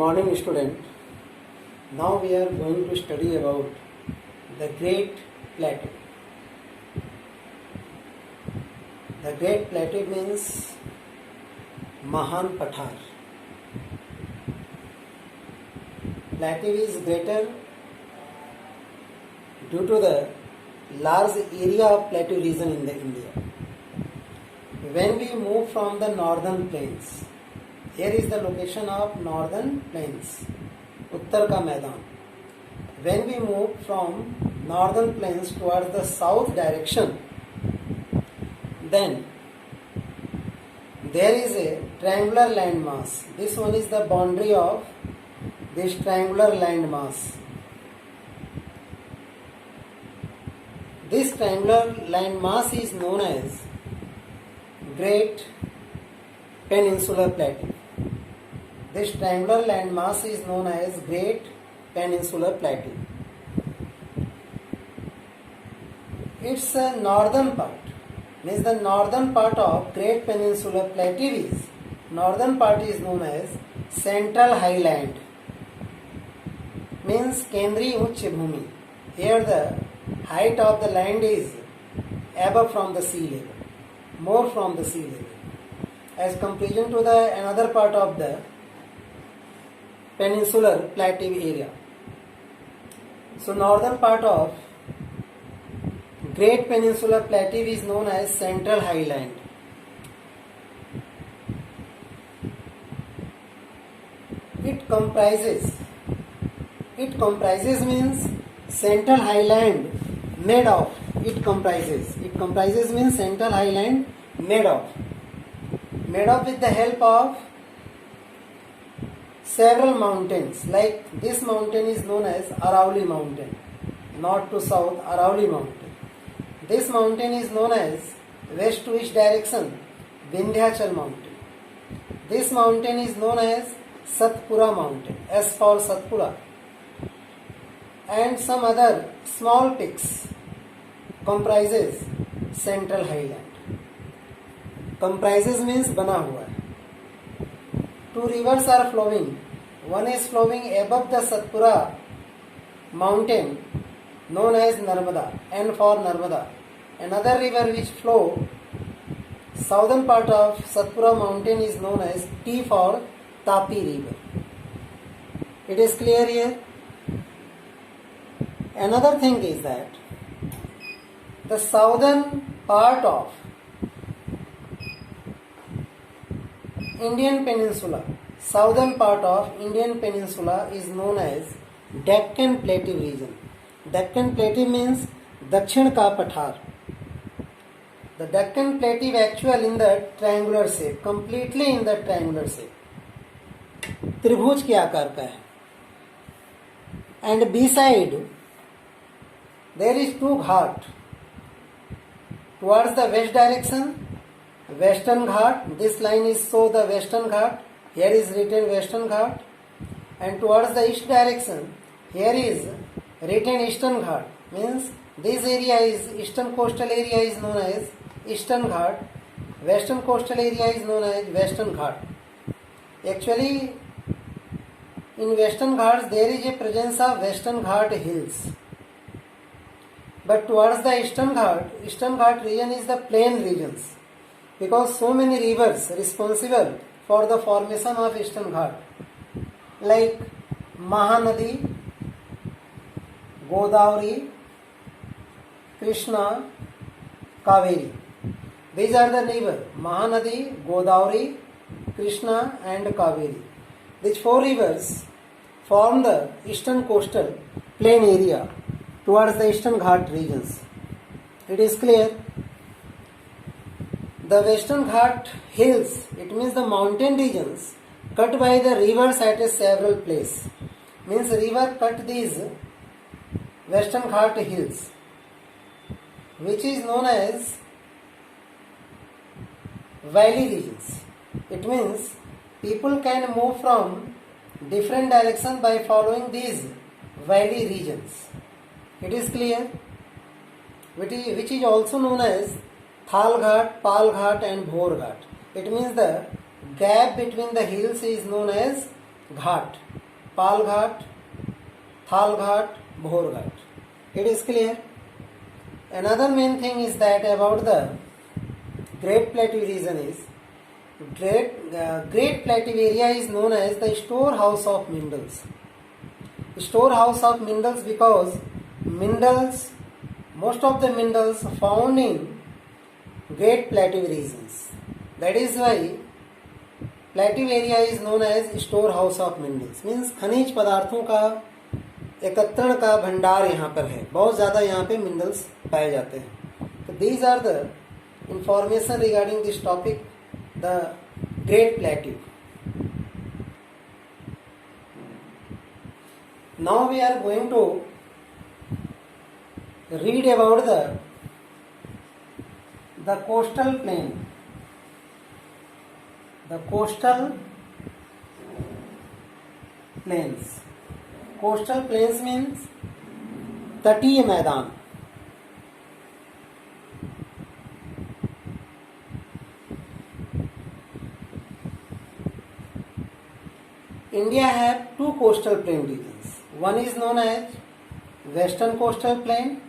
Morning student. Now we are going to study about the Great Plateau. The Great Plateau means Mahan Pathar. Plateau is greater due to the large area of plateau region in the India. When we move from the northern plains, here is the location of northern plains, Uttar ka Maidan. When we move from northern plains towards the south direction, then there is a triangular landmass. This one is the boundary of this triangular landmass. This triangular landmass is known as Great Peninsular Plateau. This triangular landmass is known as Great Peninsular Plateau. Its northern part, means the northern part of Great Peninsular Plateau is, northern part is known as Central Highland, means Kendri Uch Bhumi. Here the height of the land is above from the sea level, more from the sea level, as comparison to the another part of the peninsular plateau area. So northern part of Great Peninsular Plateau is known as Central Highland. It comprises means Central Highland made of. It comprises means Central Highland made of with the help of several mountains. Like this mountain is known as Arauli Mountain, north to south Arauli Mountain. This mountain is known as west to east direction Vindhyachal Mountain. This mountain is known as Satpura Mountain, S for Satpura. And some other small peaks comprises Central Highland. Comprises means bana hua. Two rivers are flowing. One is flowing above the Satpura mountain known as Narmada, N for Narmada. Another river which flow southern part of Satpura mountain is known as T for Tapi river. It is clear here. Another thing is that the southern part of Indian Peninsula is known as Deccan Plateau region. Deccan Plateau means Dakshin ka Pathar. The Deccan Plateau actually in the triangular shape, completely in the triangular shape. त्रिभुज के आकार का है. And beside there is two ghat. Towards the west direction, Western Ghat. This line is so the Western Ghat. Here is written Western Ghat. And towards the east direction, here is written Eastern Ghat. Means this area is eastern coastal area is known as Eastern Ghat. Western coastal area is known as Western Ghat. Actually, in Western Ghats there is a presence of Western Ghat hills. But towards the Eastern Ghat region is the plain regions, because so many rivers responsible for the formation of Eastern Ghat, like Mahanadi, Godavari, Krishna, Kaveri. These are the rivers: Mahanadi, Godavari, Krishna and Kaveri. These four rivers form the eastern coastal plain area towards the Eastern Ghat regions. It is clear. The Western Ghat hills, it means the mountain regions cut by the rivers at a several place. Means river cut these Western Ghat hills, which is known as valley regions. It means people can move from different direction by following these valley regions. It is clear. Which is also known as Thal Ghat, Pal Ghat and Bhor Ghat. It means the gap between the hills is known as Ghat, Pal Ghat, Thal Ghat, Bhor Ghat. It is clear. Another main thing is that about the Great Plateau region is Great Plateau area is known as the storehouse of minerals. Storehouse of minerals because minerals, most of the minerals found in Great Plateau regions. That is why Plateau area is known as storehouse of minerals. Means खनिज पदार्थों का एकत्रण का भंडार यहाँ पर है. बहुत ज़्यादा यहाँ पे मिनरल्स पाए जाते हैं. तो these are the information regarding this topic, the Great Plateau. Now we are going to read about the coastal plain. The coastal plains. Coastal plains means तटीय मैदान. India have two coastal plain regions. One is known as Western Coastal Plain.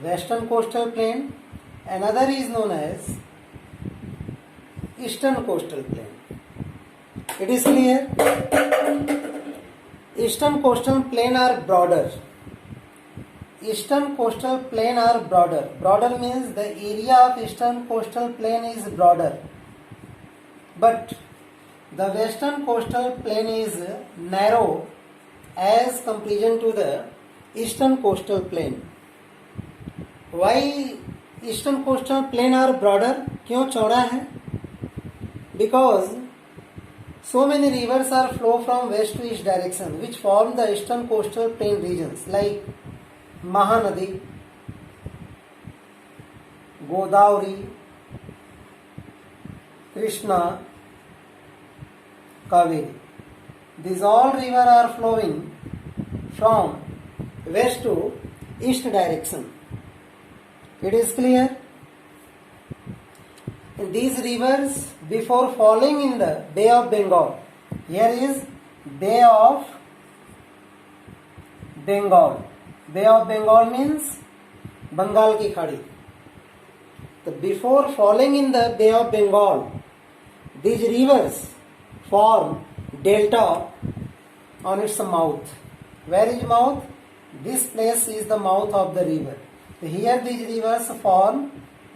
Western Coastal Plain. Another is known as Eastern Coastal Plain. It is clear. Eastern Coastal Plain are broader. Eastern Coastal Plain are broader. Broader means the area of Eastern Coastal Plain is broader. But the Western Coastal Plain is narrow as comparison to the Eastern Coastal Plain. Why Eastern Coastal Plain are broader? क्यों चौड़ा है? Because so many rivers are flow from west to east direction which form the Eastern Coastal Plain regions like Mahanadi, Godavari, Krishna, Kaveri. These all rivers are flowing from west to east direction. It is clear. And these rivers before falling in the Bay of Bengal. Here is Bay of Bengal. Bay of Bengal means Bengal की खाड़ी. So before falling in the Bay of Bengal, these rivers form delta on its mouth. Where is mouth? This place is the mouth of the river. So here these rivers form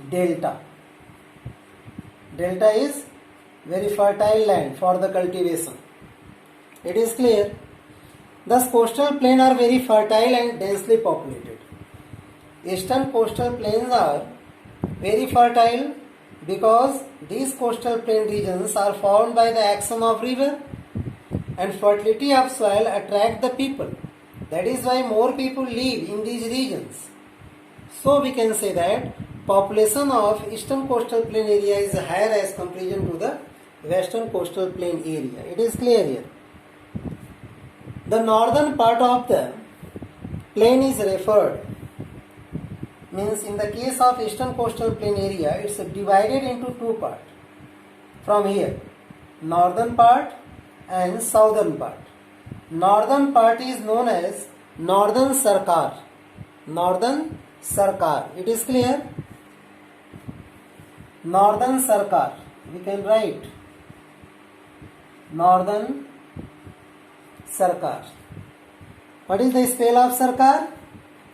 delta. Delta is very fertile land for the cultivation. It is clear. Thus coastal plains are very fertile and densely populated. Eastern coastal plains are very fertile because these coastal plain regions are formed by the action of river and fertility of soil attract the people. That is why more people live in these regions. So we can say that population of Eastern Coastal Plain area is higher as comparison to the Western Coastal Plain area. It is clear here. The northern part of the plain is referred, means in the case of Eastern Coastal Plain area, it's divided into two parts. From here, northern part and southern part. Northern part is known as Northern Sarkar. Northern Sarkar. It is clear? Northern Sarkar. We can write Northern Sarkar. What is the spell of Sarkar?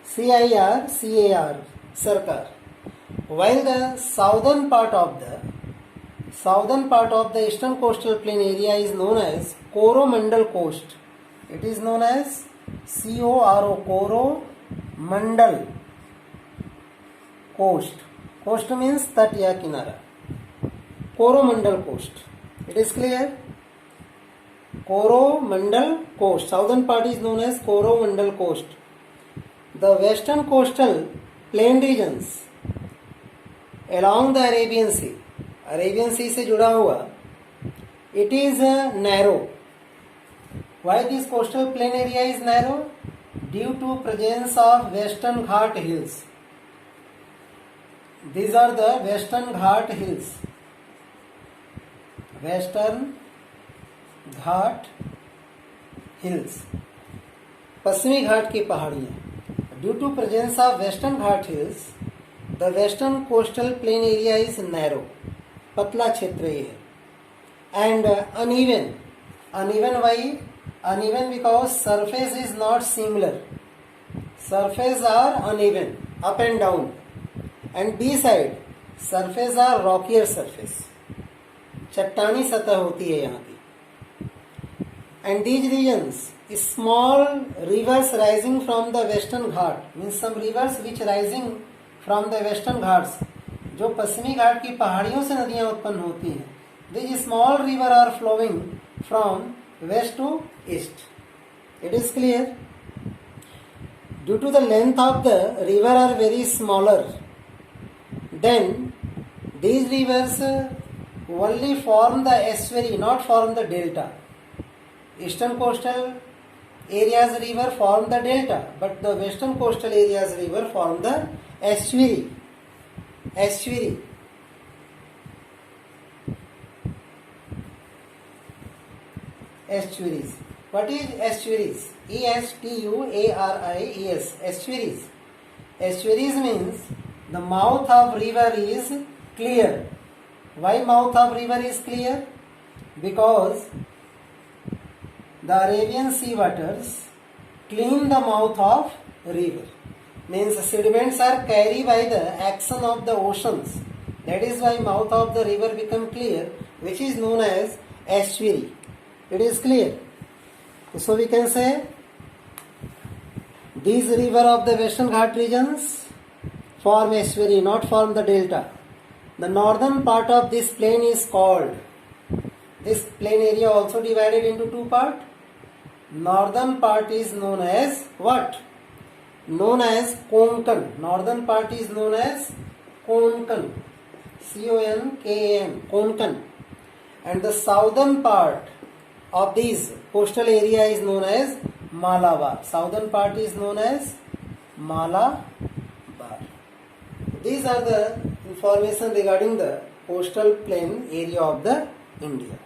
C-I-R-C-A-R. Sarkar. While the southern part of the Eastern Coastal Plain area is known as Coromandel Coast. It is known as C-O-R-O, Coromandel Coast. Coast means tat ya kinara. Coromandel Coast. It is clear? Coromandel Coast. Southern part is known as Coromandel Coast. The Western Coastal Plain regions along the Arabian Sea. Arabian Sea से जुड़ा हुआ. It is narrow. Why this coastal plain area is narrow? Due to presence of Western Ghat hills. These are the Western Ghat hills. Western Ghat hills, पश्चिमी घाट की पहाड़ियाँ। Due to presence of western Ghat hills the western coastal plain area is narrow, पतला क्षेत्र ये है। And uneven, uneven why, uneven because surface is not similar, surface are uneven up and down, and B side surface are rockier surface, चट्टानी सतह होती है यहाँ की। and these regions small rivers rising from the western ghat means some rivers which rising from the western ghats, जो पश्चिमी घाट की पहाड़ियों से नदियां उत्पन्न होती हैं, these small river are flowing from west to east. It is clear? Due to the length of the river are very smaller, then these rivers only form the estuary, not form the delta. Eastern coastal areas river form the delta, but the western coastal areas river form the estuary. Estuary. Estuaries. What is estuaries? Estuaries. Estuaries. Estuaries means the mouth of river is clear. Why mouth of river is clear? Because the Arabian Sea waters clean the mouth of river. Means sediments are carried by the action of the oceans. That is why mouth of the river become clear, which is known as estuary. It is clear. So we can say these river of the western Ghat regions form estuary, not form the delta. The northern part of this plain is called, this plain area also divided into two parts. Northern part is known as what? Known as Konkan. Northern part is known as Konkan. Konkan. Konkan. And the southern part of this coastal area is known as Malabar. Southern part is known as Malabar. These are the information regarding the coastal plain area of the India.